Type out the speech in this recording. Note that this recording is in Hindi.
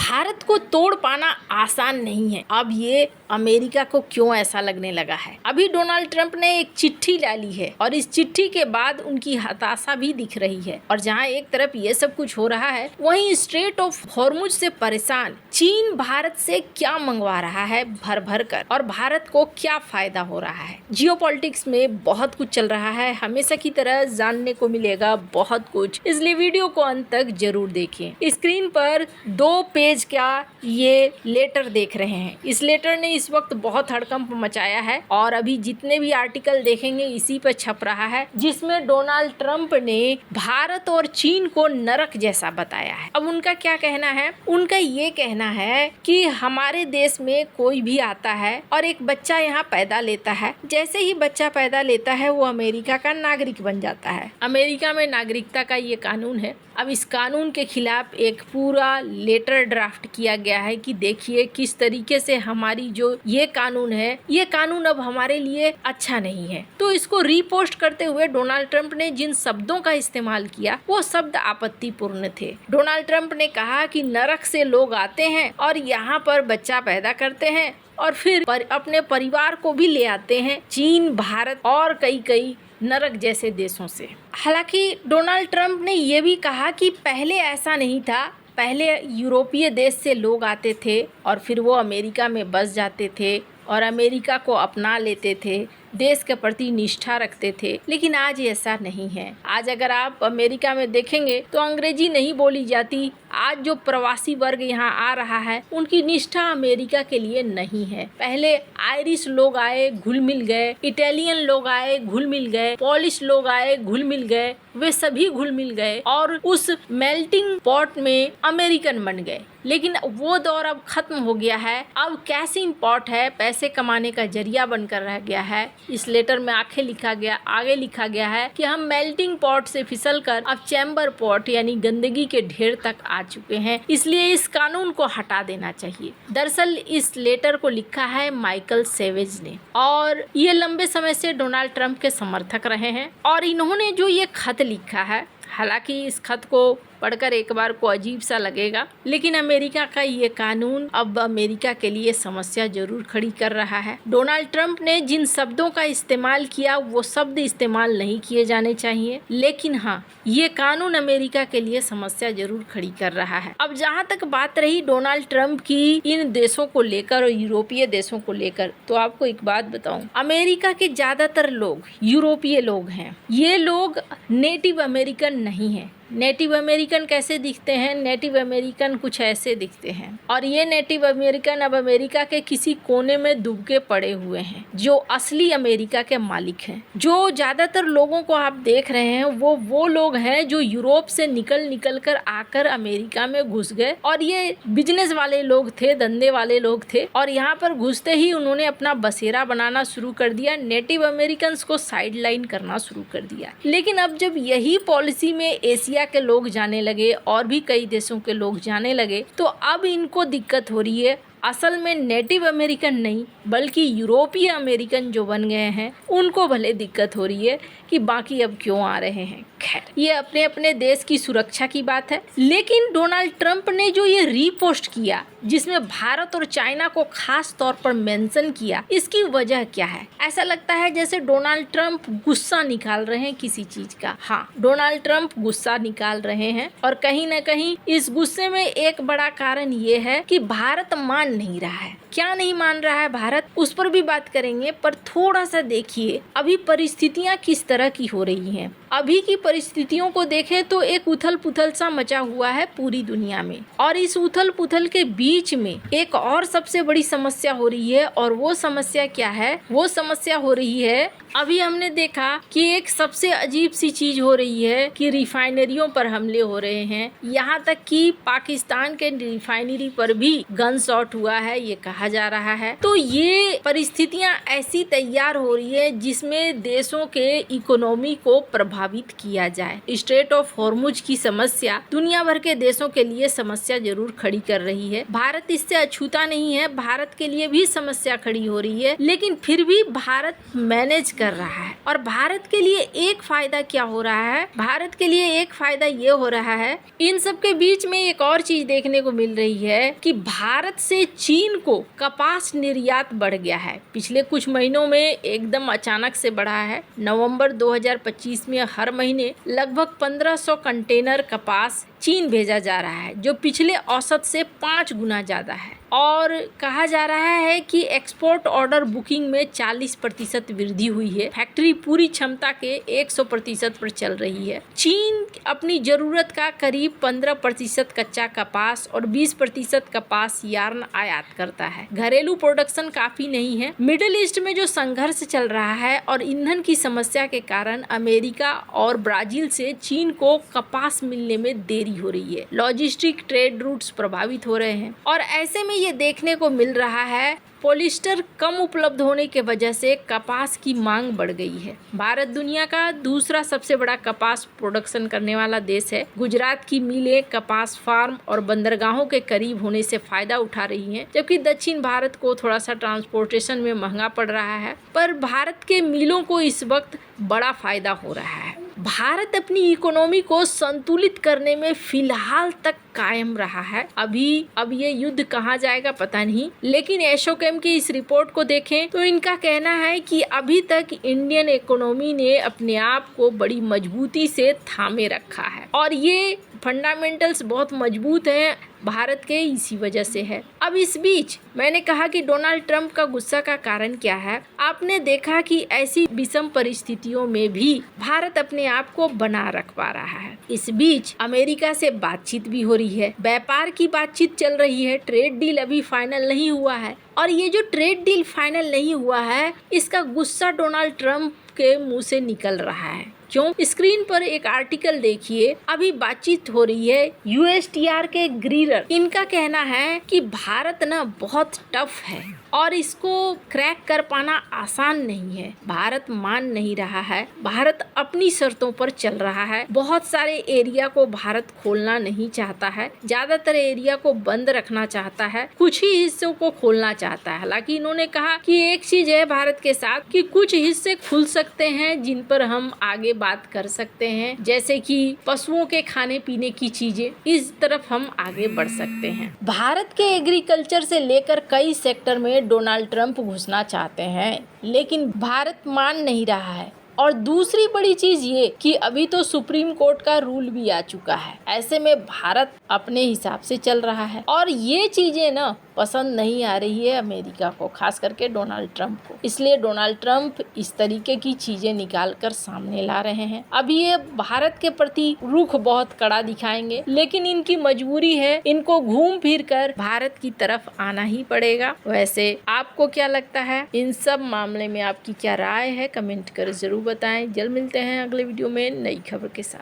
भारत को तोड़ पाना आसान नहीं है। अब ये अमेरिका को क्यों ऐसा लगने लगा है? अभी डोनाल्ड ट्रंप ने एक चिट्ठी डाली है और इस चिट्ठी के बाद उनकी हताशा भी दिख रही है। और जहां एक तरफ ये सब कुछ हो रहा है, वहीं स्ट्रेट ऑफ हॉर्मुज से परेशान चीन भारत से क्या मंगवा रहा है भर भर कर, और भारत को क्या फायदा हो रहा है। जियोपॉलिटिक्स में बहुत कुछ चल रहा है, हमेशा की तरह जानने को मिलेगा बहुत कुछ, इसलिए वीडियो को अंत तक जरूर देखें। स्क्रीन पर 2 पेज का ये लेटर देख रहे हैं। इस लेटर ने इस वक्त बहुत हड़कंप मचाया है और अभी जितने भी आर्टिकल देखेंगे इसी पर छप रहा है, जिसमें डोनाल्ड ट्रंप ने भारत और चीन को नरक जैसा बताया है। अब उनका क्या कहना है? उनका ये कहना है कि हमारे देश में कोई भी आता है और एक बच्चा यहाँ पैदा लेता है, जैसे ही बच्चा पैदा लेता है वो अमेरिका का नागरिक बन जाता है। अमेरिका में नागरिकता का ये कानून है। अब इस कानून के खिलाफ एक पूरा लेटर ड्राफ्ट किया गया है कि देखिए किस तरीके से हमारी जो ये कानून है, ये कानून अब हमारे लिए अच्छा नहीं है। तो इसको रीपोस्ट करते हुए डोनाल्ड ट्रंप ने जिन शब्दों का इस्तेमाल किया वो शब्द आपत्तिपूर्ण थे। डोनाल्ड ट्रंप ने कहा कि नरक से लोग आते हैं और यहाँ पर बच्चा पैदा करते हैं और फिर अपने परिवार को भी ले आते हैं चीन, भारत और कई नरक जैसे देशों से। हालांकि डोनाल्ड ट्रंप ने ये भी कहा कि पहले ऐसा नहीं था, पहले यूरोपीय देश से लोग आते थे और फिर वो अमेरिका में बस जाते थे और अमेरिका को अपना लेते थे, देश के प्रति निष्ठा रखते थे। लेकिन आज ऐसा नहीं है। आज अगर आप अमेरिका में देखेंगे तो अंग्रेजी नहीं बोली जाती। आज जो प्रवासी वर्ग यहाँ आ रहा है उनकी निष्ठा अमेरिका के लिए नहीं है। पहले आयरिश लोग आए, घुल मिल गए, इटालियन लोग आए, घुल मिल गए, पॉलिश लोग आए, घुल मिल गए, वे सभी घुल मिल गए और उस मेल्टिंग पॉट में अमेरिकन बन गए। लेकिन वो दौर अब खत्म हो गया है। अब कैसिंग पॉट है, पैसे कमाने का जरिया बनकर रह गया है। इस लेटर में आगे लिखा गया है कि हम मेल्टिंग पॉट से फिसलकर अब चैम्बर पॉट यानी गंदगी के ढेर तक आ चुके हैं, इसलिए इस कानून को हटा देना चाहिए। दरअसल इस लेटर को लिखा है माइकल सेवेज ने और ये लंबे समय से डोनाल्ड ट्रंप के समर्थक रहे हैं। और इन्होंने जो ये खत लिखा है, हालांकि इस खत को पढ़कर एक बार को अजीब सा लगेगा, लेकिन अमेरिका का ये कानून अब अमेरिका के लिए समस्या जरूर खड़ी कर रहा है। डोनाल्ड ट्रंप ने जिन शब्दों का इस्तेमाल किया वो शब्द इस्तेमाल नहीं किए जाने चाहिए, लेकिन हाँ, ये कानून अमेरिका के लिए समस्या जरूर खड़ी कर रहा है। अब जहाँ तक बात रही डोनाल्ड ट्रंप की इन देशों को लेकर और यूरोपीय देशों को लेकर, तो आपको एक बात बताऊं, अमेरिका के ज्यादातर लोग यूरोपीय लोग हैं। ये लोग नेटिव अमेरिकन नहीं है। नेटिव अमेरिकन कैसे दिखते हैं? नेटिव अमेरिकन कुछ ऐसे दिखते हैं और ये नेटिव अमेरिकन अब अमेरिका के किसी कोने में दुबके पड़े हुए हैं। जो असली अमेरिका के मालिक हैं, जो ज्यादातर लोगों को आप देख रहे हैं, वो लोग हैं जो यूरोप से निकल कर आकर अमेरिका में घुस गए और ये बिजनेस वाले लोग थे, धंधे वाले लोग थे और यहाँ पर घुसते ही उन्होंने अपना बसेरा बनाना शुरू कर दिया, नेटिव अमेरिकन को साइडलाइन करना शुरू कर दिया। लेकिन अब जब यही पॉलिसी में एशिया के लोग जाने लगे और भी कई देशों के लोग जाने लगे, तो अब इनको दिक्कत हो रही है। असल में नेटिव अमेरिकन नहीं बल्कि यूरोपीय अमेरिकन जो बन गए हैं उनको भले दिक्कत हो रही है कि बाकी अब क्यों आ रहे हैं। खैर, ये अपने अपने देश की सुरक्षा की बात है। लेकिन डोनाल्ड ट्रंप ने जो ये रीपोस्ट किया जिसमें भारत और चाइना को खास तौर पर मेंशन किया, इसकी वजह क्या है? ऐसा लगता है जैसे डोनाल्ड ट्रंप गुस्सा निकाल रहे हैं किसी चीज का। हाँ, डोनाल्ड ट्रंप गुस्सा निकाल रहे हैं और कहीं न कहीं इस गुस्से में एक बड़ा कारण ये है कि भारत मान नहीं रहा है। क्या नहीं मान रहा है भारत, उस पर भी बात करेंगे, पर थोड़ा सा देखिए अभी परिस्थितियां किस तरह की हो रही हैं। अभी की परिस्थितियों को देखें तो एक उथल पुथल सा मचा हुआ है पूरी दुनिया में और इस उथल पुथल के बीच में एक और सबसे बड़ी समस्या हो रही है। और वो समस्या क्या है? वो समस्या हो रही है, अभी हमने देखा कि एक सबसे अजीब सी चीज हो रही है कि रिफाइनरियों पर हमले हो रहे हैं। यहाँ तक कि पाकिस्तान के रिफाइनरी पर भी गन शॉट हुआ है, ये कहा जा रहा है। तो ये परिस्थितियां ऐसी तैयार हो रही है जिसमें देशों के इकोनॉमी को प्रभावित प्रभावित किया जाए। स्ट्रेट ऑफ हॉर्मुज की समस्या दुनिया भर के देशों के लिए समस्या जरूर खड़ी कर रही है। भारत इससे अछूता नहीं है, भारत के लिए भी समस्या खड़ी हो रही है, लेकिन फिर भी भारत मैनेज कर रहा है। और भारत के लिए एक फायदा क्या हो रहा है, भारत के लिए एक फायदा ये हो रहा है, इन सब के बीच में एक और चीज देखने को मिल रही है कि भारत से चीन को कपास निर्यात बढ़ गया है। पिछले कुछ महीनों में एकदम अचानक से बढ़ा है। नवंबर 2025 में हर महीने लगभग 1500 कंटेनर कपास चीन भेजा जा रहा है, जो पिछले औसत से 5 गुना ज्यादा है। और कहा जा रहा है कि एक्सपोर्ट ऑर्डर बुकिंग में 40% वृद्धि हुई है। फैक्ट्री पूरी क्षमता के 100% पर चल रही है। चीन अपनी जरूरत का करीब 15% कच्चा कपास और 20% कपास यार्न आयात करता है। घरेलू प्रोडक्शन काफी नहीं है। मिडिल ईस्ट में जो संघर्ष चल रहा है और ईंधन की समस्या के कारण अमेरिका और ब्राजील से चीन को कपास मिलने में देरी हो रही है। लॉजिस्टिक ट्रेड रूट्स प्रभावित हो रहे हैं और ऐसे में ये देखने को मिल रहा है पॉलिस्टर कम उपलब्ध होने के वजह से कपास की मांग बढ़ गई है। भारत दुनिया का दूसरा सबसे बड़ा कपास प्रोडक्शन करने वाला देश है। गुजरात की मिलें कपास फार्म और बंदरगाहों के करीब होने से फायदा उठा रही हैं, जबकि दक्षिण भारत को थोड़ा सा ट्रांसपोर्टेशन में महंगा पड़ रहा है। पर भारत के मिलों को इस वक्त बड़ा फायदा हो रहा है। भारत अपनी इकोनॉमी को संतुलित करने में फिलहाल तक कायम रहा है। अब ये युद्ध कहाँ जाएगा पता नहीं, लेकिन एशोकेम की इस रिपोर्ट को देखें तो इनका कहना है कि अभी तक इंडियन इकोनॉमी ने अपने आप को बड़ी मजबूती से थामे रखा है और ये फंडामेंटल्स बहुत मजबूत हैं भारत के, इसी वजह से है। अब इस बीच मैंने कहा कि डोनाल्ड ट्रंप का गुस्सा का कारण क्या है। आपने देखा कि ऐसी विषम परिस्थितियों में भी भारत अपने आप को बना रख पा रहा है। इस बीच अमेरिका से बातचीत भी हो रही है, व्यापार की बातचीत चल रही है। ट्रेड डील अभी फाइनल नहीं हुआ है और ये जो ट्रेड डील फाइनल नहीं हुआ है, इसका गुस्सा डोनाल्ड ट्रंप के मुंह से निकल रहा है। क्यों? स्क्रीन पर एक आर्टिकल देखिए, अभी बातचीत हो रही है USTR के ग्रीरर। इनका कहना है कि भारत ना बहुत टफ है और इसको क्रैक कर पाना आसान नहीं है। भारत मान नहीं रहा है, भारत अपनी शर्तों पर चल रहा है। बहुत सारे एरिया को भारत खोलना नहीं चाहता है, ज्यादातर एरिया को बंद रखना चाहता है, कुछ ही हिस्सों को खोलना चाहता है। हालांकि इन्होंने कहा कि एक चीज है भारत के साथ कि कुछ हिस्से खुल सकते हैं जिन पर हम आगे बात कर सकते हैं, जैसे कि पशुओं के खाने पीने की चीजें, इस तरफ हम आगे बढ़ सकते हैं। भारत के एग्रीकल्चर से लेकर कई सेक्टर में डोनाल्ड ट्रंप घुसना चाहते हैं, लेकिन भारत मान नहीं रहा है। और दूसरी बड़ी चीज ये कि अभी तो सुप्रीम कोर्ट का रूल भी आ चुका है। ऐसे में भारत अपने हिसाब से चल रहा है और ये चीजें ना पसंद नहीं आ रही है अमेरिका को, खास करके डोनाल्ड ट्रंप को। इसलिए डोनाल्ड ट्रंप इस तरीके की चीजें निकाल कर सामने ला रहे हैं। अभी ये भारत के प्रति रुख बहुत कड़ा दिखाएंगे, लेकिन इनकी मजबूरी है, इनको घूम फिर कर भारत की तरफ आना ही पड़ेगा। वैसे आपको क्या लगता है, इन सब मामले में आपकी क्या राय है, कमेंट कर जरूर बताएं। जल्द मिलते हैं अगले वीडियो में नई खबर के साथ।